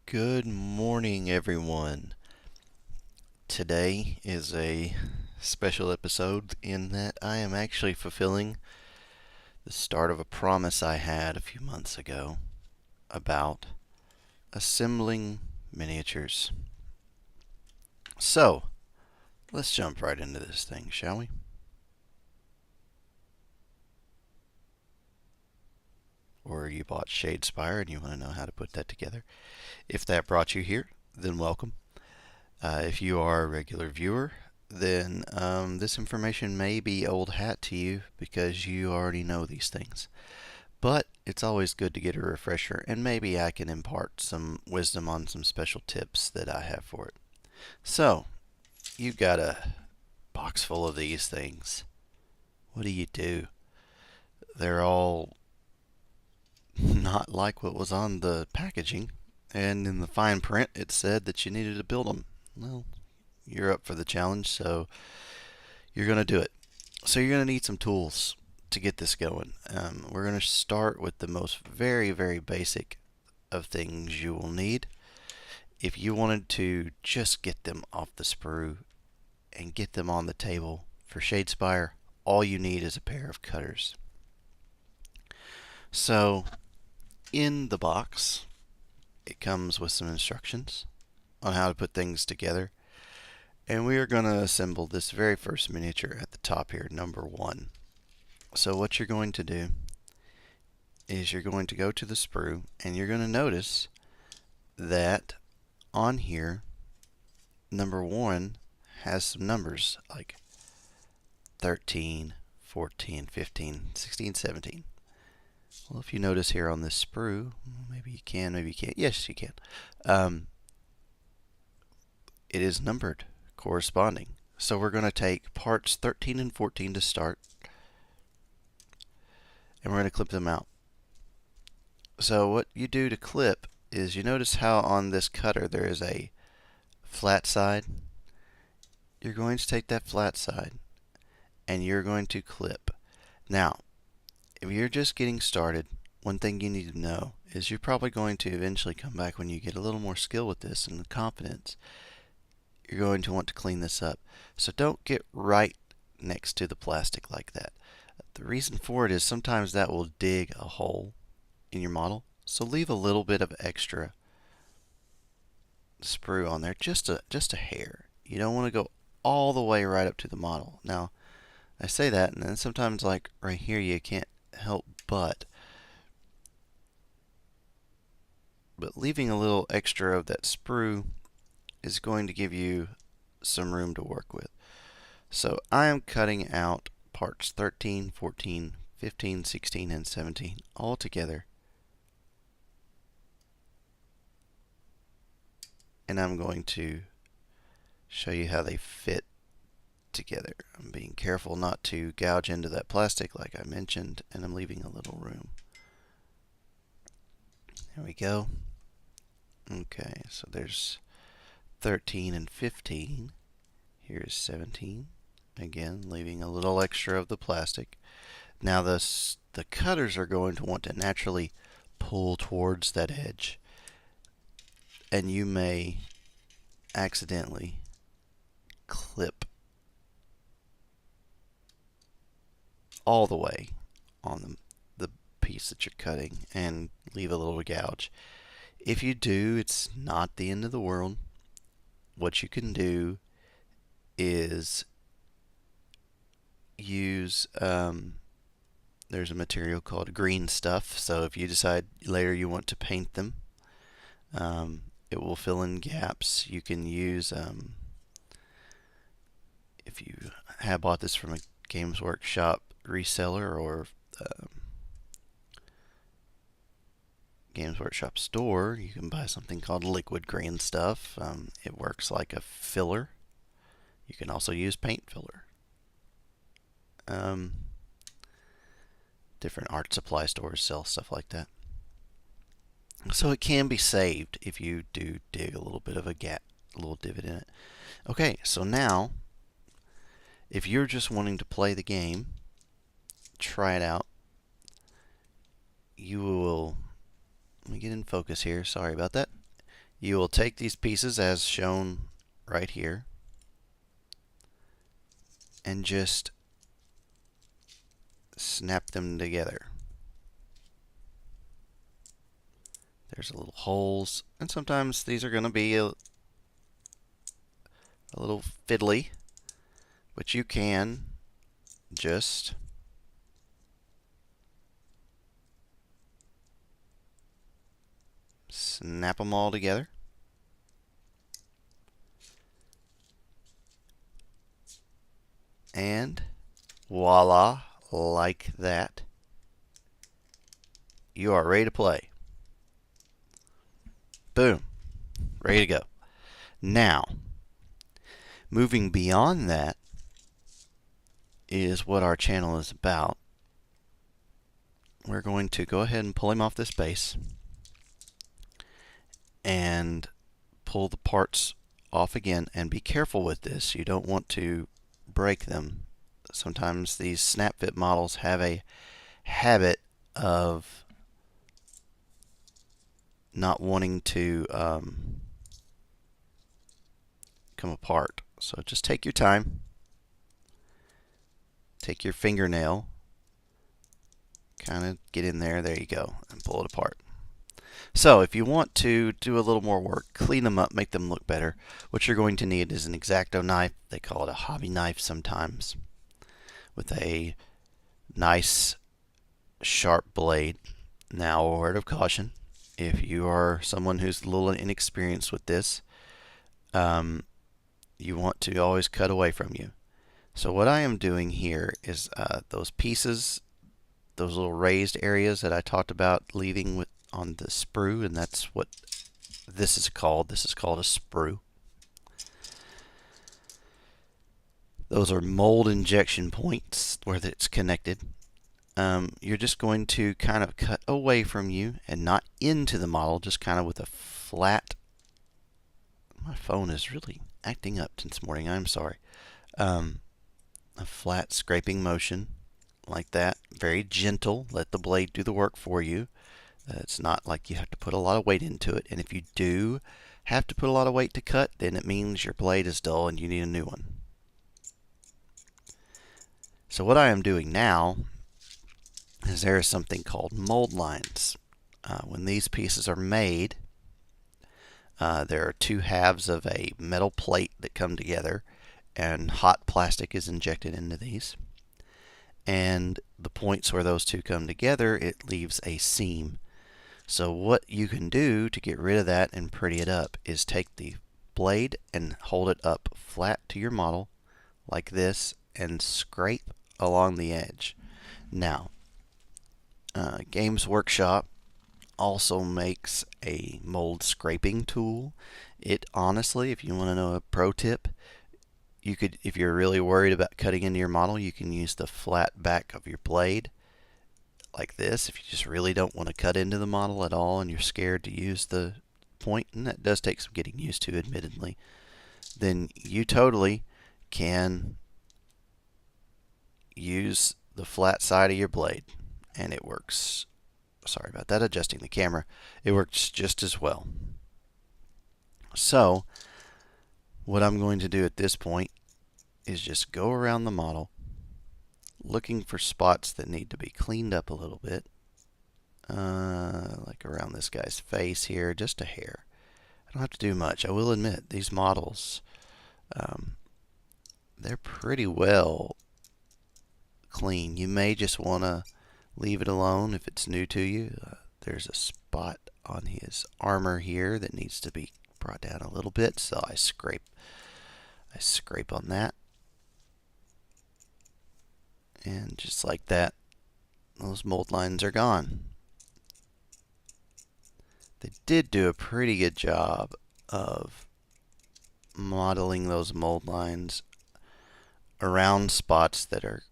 Good morning, everyone. Today is a special episode in that I am actually fulfilling the start of a promise I had a few months ago about assembling miniatures. So, let's jump right into this thing, shall we? Or you bought Shadespire and you want to know how to put that together. If that brought you here, then welcome. If you are a regular viewer, then this information may be old hat to you because you already know these things. But it's always good to get a refresher, and maybe I can impart some wisdom on some special tips that I have for it. So, you've got a box full of these things. What do you do? They're all not like what was on the packaging, and in the fine print it said that you needed to build them. Well, you're up for the challenge, so you're going to do it. So you're going to need some tools to get this going. We're going to start with the most very basic of things you will need. If you wanted to just get them off the sprue and get them on the table for Shadespire, all you need is a pair of cutters. So in the box, it comes with some instructions on how to put things together. And we are going to assemble this very first miniature at the top here, number 1. So what you're going to do is you're going to go to the sprue and you're going to notice that on here, number 1 has some numbers like 13, 14, 15, 16, 17. Well, if you notice here on this sprue, maybe you can, maybe you can't. Yes, you can. It is numbered corresponding. So we're going to take parts 13 and 14 to start, and we're going to clip them out. So what you do to clip is you notice how on this cutter there is a flat side. You're going to take that flat side and you're going to clip. Now, if you're just getting started, one thing you need to know is you're probably going to eventually come back when you get a little more skill with this and confidence. You're going to want to clean this up. So don't get right next to the plastic like that. The reason for it is sometimes that will dig a hole in your model. So leave a little bit of extra sprue on there, just a hair. You don't want to go all the way right up to the model. Now, I say that, and then sometimes like right here you can't help but leaving a little extra of that sprue is going to give you some room to work with. So I am cutting out parts 13, 14, 15, 16, and 17 all together. And I'm going to show you how they fit together. I'm being careful not to gouge into that plastic like I mentioned, and I'm leaving a little room. There we go. Okay, so there's 13 and 15. Here's 17. Again, leaving a little extra of the plastic. Now the cutters are going to want to naturally pull towards that edge, and you may accidentally clip all the way on the piece that you're cutting and leave a little gouge. If you do, it's not the end of the world. What you can do is use there's a material called green stuff. So if you decide later you want to paint them, it will fill in gaps. You can use if you have bought this from a Games Workshop reseller or Games Workshop store, you can buy something called liquid green stuff. It works like a filler. You can also use paint filler. Different art supply stores sell stuff like that. So it can be saved if you do dig a little bit of a gap, a little divot in it. Okay, so now, if you're just wanting to play the game, try it out, you will, let me get in focus here, sorry about that. You will take these pieces as shown right here and just snap them together. There's little holes, and sometimes these are going to be a little fiddly, but you can just snap them all together. And voila, like that, you are ready to play. Boom, ready to go. Now, moving beyond that is what our channel is about. We're going to go ahead and pull him off this base and pull the parts off again, and be careful with this. You don't want to break them. Sometimes these snap fit models have a habit of not wanting to come apart. So just take your time. Take your fingernail, kind of get in there, there you go, and pull it apart. So if you want to do a little more work, clean them up, make them look better, what you're going to need is an X-Acto knife. They call it a hobby knife sometimes, with a nice sharp blade. Now, a word of caution, if you are someone who's a little inexperienced with this, you want to always cut away from you. So what I am doing here is those pieces, those little raised areas that I talked about leaving with on the sprue, and that's what this is called. This is called a sprue. Those are mold injection points where it's connected. You're just going to kind of cut away from you and not into the model, just kind of with a flat. My phone is really acting up this morning. I'm sorry. A flat scraping motion like that. Very gentle. Let the blade do the work for you. It's not like you have to put a lot of weight into it. And if you do have to put a lot of weight to cut, then it means your blade is dull and you need a new one. So what I am doing now is there is something called mold lines. When these pieces are made, there are two halves of a metal plate that come together, and hot plastic is injected into these. And the points where those two come together, it leaves a seam. So what you can do to get rid of that and pretty it up is take the blade and hold it up flat to your model like this and scrape along the edge. Now, Games Workshop also makes a mold scraping tool. It honestly, if you want to know a pro tip, you could, if you're really worried about cutting into your model, you can use the flat back of your blade like this. If you just really don't want to cut into the model at all and you're scared to use the point, and that does take some getting used to, admittedly, then you totally can use the flat side of your blade, and it works. Sorry about that, adjusting the camera. It works just as well. So what I'm going to do at this point is just go around the model looking for spots that need to be cleaned up a little bit, like around this guy's face here, just a hair. I don't have to do much. I will admit these models, they're pretty well clean. You may just want to leave it alone if it's new to you. There's a spot on his armor here that needs to be brought down a little bit, so I scrape on that, and just like that, those mold lines are gone. They did do a pretty good job of modeling those mold lines around spots that are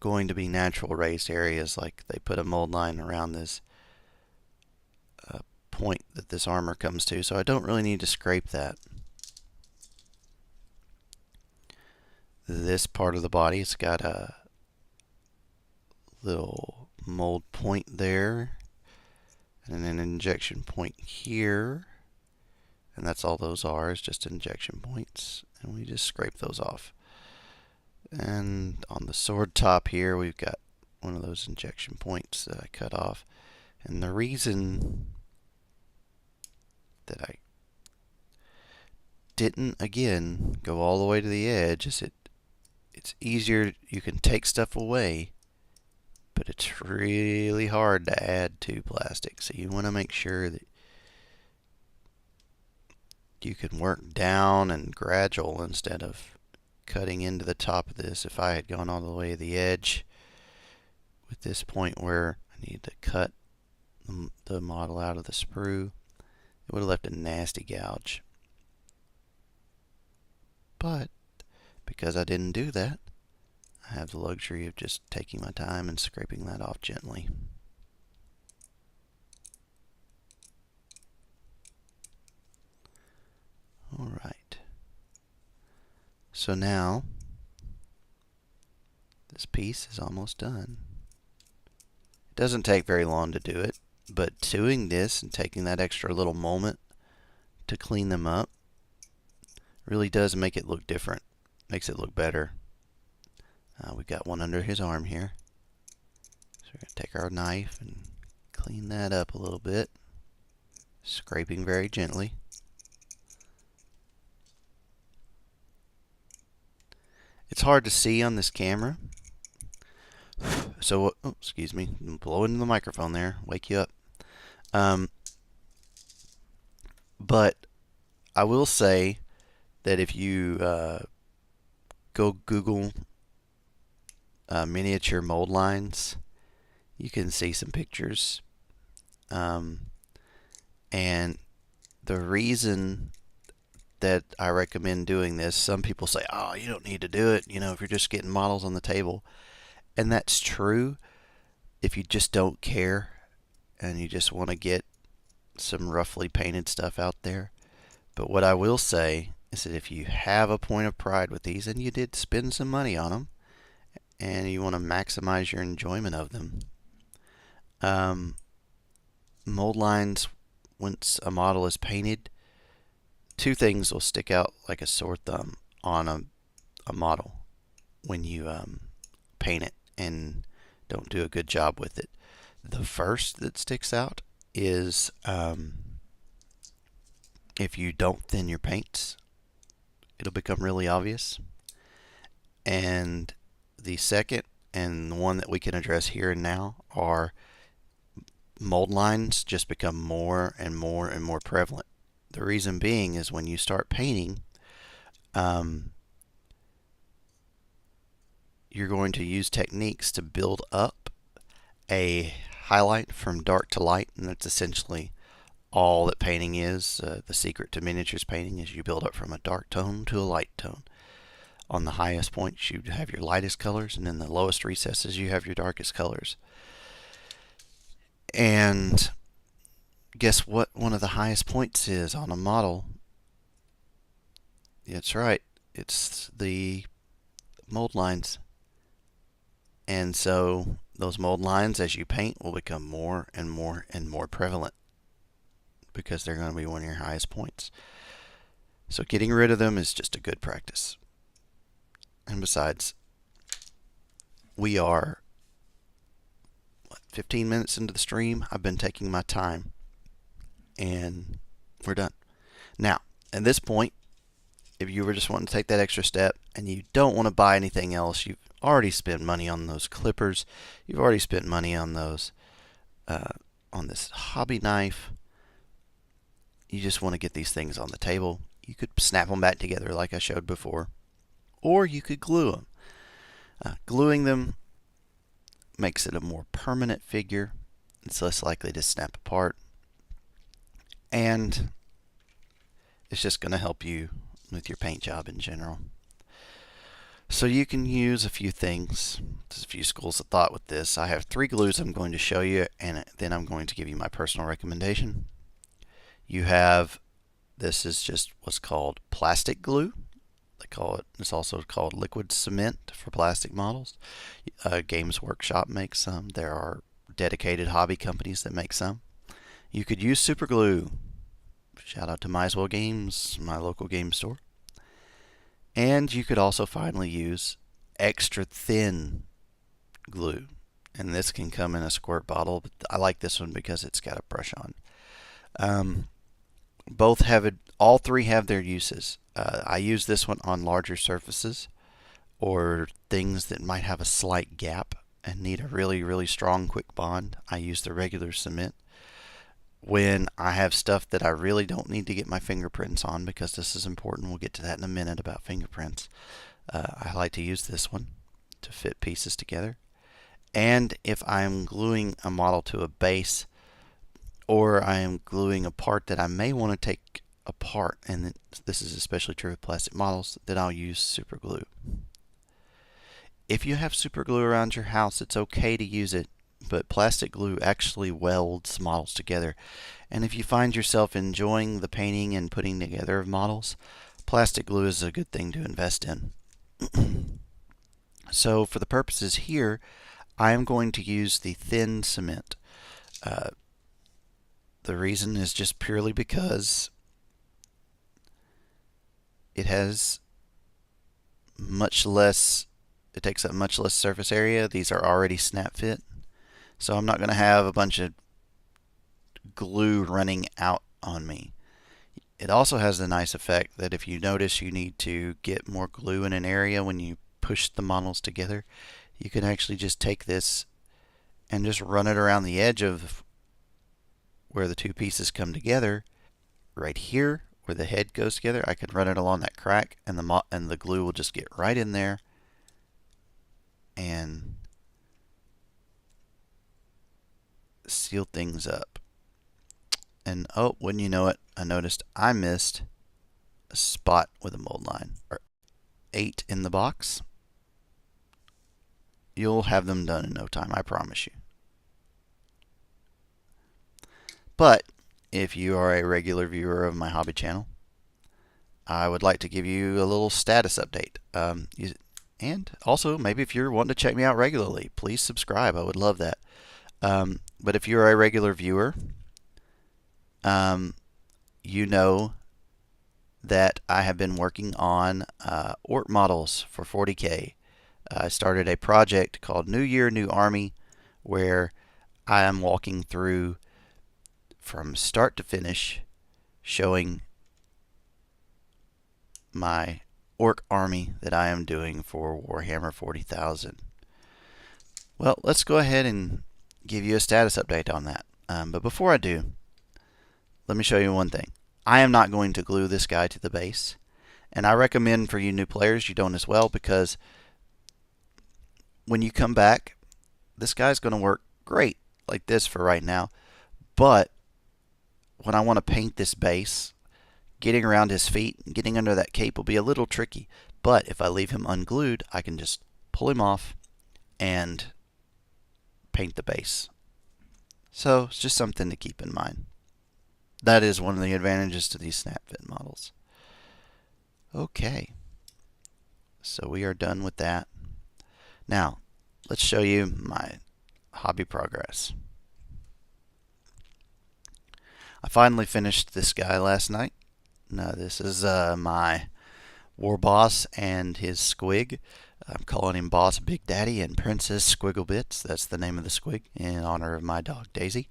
going to be natural raised areas. Like they put a mold line around this point that this armor comes to, so I don't really need to scrape that. This part of the body, it's got a little mold point there and an injection point here, And that's all those are, is just injection points. And we just scrape those off. And on the sword top here, we've got one of those injection points that I cut off. And the reason that I didn't, again, go all the way to the edge is it's easier. You can take stuff away, but it's really hard to add to plastic. So you want to make sure that you can work down and gradual instead of cutting into the top of this. If I had gone all the way to the edge with this point where I need to cut the model out of the sprue, it would have left a nasty gouge. But because I didn't do that, I have the luxury of just taking my time and scraping that off gently. Alright. So now, this piece is almost done. It doesn't take very long to do it, but doing this and taking that extra little moment to clean them up really does make it look different. Makes it look better. We've got one under his arm here. So we're going to take our knife and clean that up a little bit. Scraping very gently. It's hard to see on this camera. So, oh, excuse me, I'm blowing the microphone there. Wake you up. But I will say that if you go Google miniature mold lines, you can see some pictures. And the reason that I recommend doing this, some people say, oh, you don't need to do it, if you're just getting models on the table. And that's true if you just don't care and you just want to get some roughly painted stuff out there. But what I will say is that if you have a point of pride with these and you did spend some money on them and you want to maximize your enjoyment of them, mold lines, once a model is painted, two things will stick out like a sore thumb on a model when you paint it and don't do a good job with it. The first that sticks out is if you don't thin your paints, it'll become really obvious. And the second, and the one that we can address here and now, are mold lines just become more and more and more prevalent. The reason being is when you start painting, you're going to use techniques to build up a highlight from dark to light, and that's essentially all that painting is. The secret to miniatures painting is you build up from a dark tone to a light tone. On the highest points you have your lightest colors, and in the lowest recesses you have your darkest colors. And guess what one of the highest points is on a model? That's right, it's the mold lines. And so those mold lines, as you paint, will become more and more and more prevalent because they're going to be one of your highest points. So getting rid of them is just a good practice. And besides, we are 15 minutes into the stream. I've been taking my time and we're done. Now, at this point, if you were just wanting to take that extra step and you don't want to buy anything else, you've already spent money on those clippers, you've already spent money on those on this hobby knife, you just want to get these things on the table, you could snap them back together like I showed before, or you could glue them. Gluing them makes it a more permanent figure. It's less likely to snap apart, and it's just going to help you with your paint job in general. So you can use a few things. There's a few schools of thought with this. I have 3 glues I'm going to show you, and then I'm going to give you my personal recommendation. You have, this is just what's called plastic glue. They call it, it's also called liquid cement for plastic models. Games Workshop makes some. There are dedicated hobby companies that make some. You could use super glue. Shout out to Misewell Games, my local game store. And you could also finally use extra thin glue. And this can come in a squirt bottle, but I like this one because it's got a brush on. All three have their uses. I use this one on larger surfaces or things that might have a slight gap and need a really, really strong, quick bond. I use the regular cement. When I have stuff that I really don't need to get my fingerprints on, because this is important, we'll get to that in a minute about fingerprints, I like to use this one to fit pieces together. And if I'm gluing a model to a base, or I am gluing a part that I may want to take apart, and this is especially true with plastic models, then I'll use super glue. If you have super glue around your house, it's okay to use it, but plastic glue actually welds models together. And if you find yourself enjoying the painting and putting together of models, plastic glue is a good thing to invest in. So for the purposes here, I am going to use the thin cement. The reason is just purely because it has much less, it takes up much less surface area. These are already snap fit, so I'm not going to have a bunch of glue running out on me. It also has the nice effect that if you notice you need to get more glue in an area when you push the models together, you can actually just take this and just run it around the edge of where the two pieces come together. Right here where the head goes together, I can run it along that crack, and the glue will just get right in there and seal things up. And oh, wouldn't you know it, I noticed I missed a spot with a mold line. 8 in the box. You'll have them done in no time, I promise you. But if you are a regular viewer of my hobby channel, I would like to give you a little status update. And also, maybe if you're wanting to check me out regularly, please subscribe. I would love that. But if you're a regular viewer, you know that I have been working on orc models for 40K. I started a project called New Year, New Army, where I am walking through from start to finish, showing my orc army that I am doing for Warhammer 40,000. Well, let's go ahead and give you a status update on that. But before I do, let me show you one thing. I am not going to glue this guy to the base, and I recommend for you new players you don't as well, because when you come back, this guy's going to work great like this for right now, but when I want to paint this base, getting around his feet, getting under that cape will be a little tricky. But if I leave him unglued, I can just pull him off and paint the base. So it's just something to keep in mind. That is one of the advantages to these snap fit models. Okay, so we are done with that. Now, let's show you my hobby progress. I finally finished this guy last night. Now, this is my war boss and his squig. I'm calling him Boss Big Daddy and Princess Squigglebits. That's the name of the squig in honor of my dog Daisy.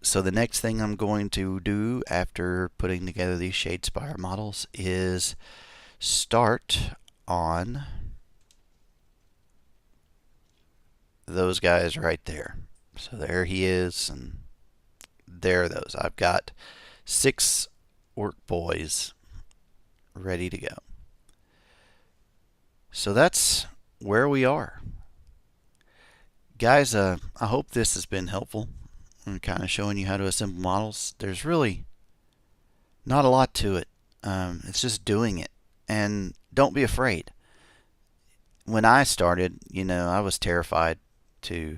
So the next thing I'm going to do after putting together these Shadespire models is start on those guys right there. So there he is, and there are those. I've got 6 orc boys ready to go. So that's where we are. Guys, I hope this has been helpful in kind of showing you how to assemble models. There's really not a lot to it. It's just doing it. And don't be afraid. When I started, I was terrified to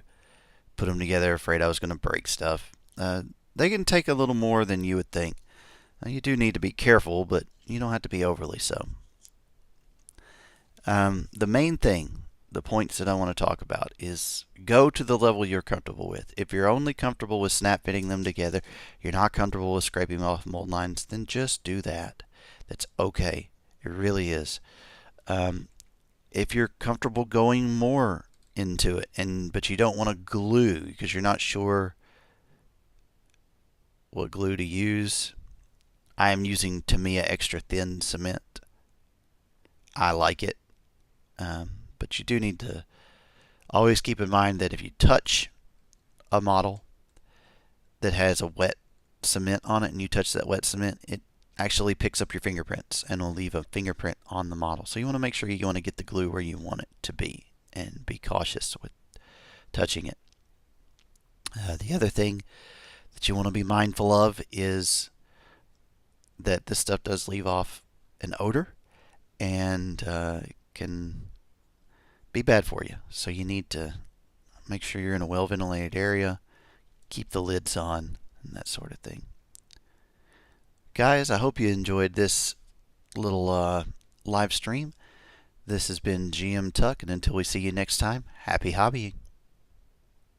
put them together, afraid I was going to break stuff. They can take a little more than you would think. You do need to be careful, but you don't have to be overly so. The main thing the points that I want to talk about is go to the level you're comfortable with. If you're only comfortable with snap fitting them together, you're not comfortable with scraping off mold lines, then just do that. That's okay. It really is. If you're comfortable going more into it, but you don't want to glue because you're not sure what glue to use, I am using Tamiya Extra Thin Cement. I like it. But you do need to always keep in mind that if you touch a model that has a wet cement on it and you touch that wet cement, it actually picks up your fingerprints and will leave a fingerprint on the model. So you want to make sure you want to get the glue where you want it to be and be cautious with touching it. The other thing that you want to be mindful of is that this stuff does leave off an odor and can be bad for you. So you need to make sure you're in a well ventilated area, keep the lids on, and that sort of thing. Guys, I hope you enjoyed this little live stream. This has been GM Tuck, and until we see you next time, happy hobbying.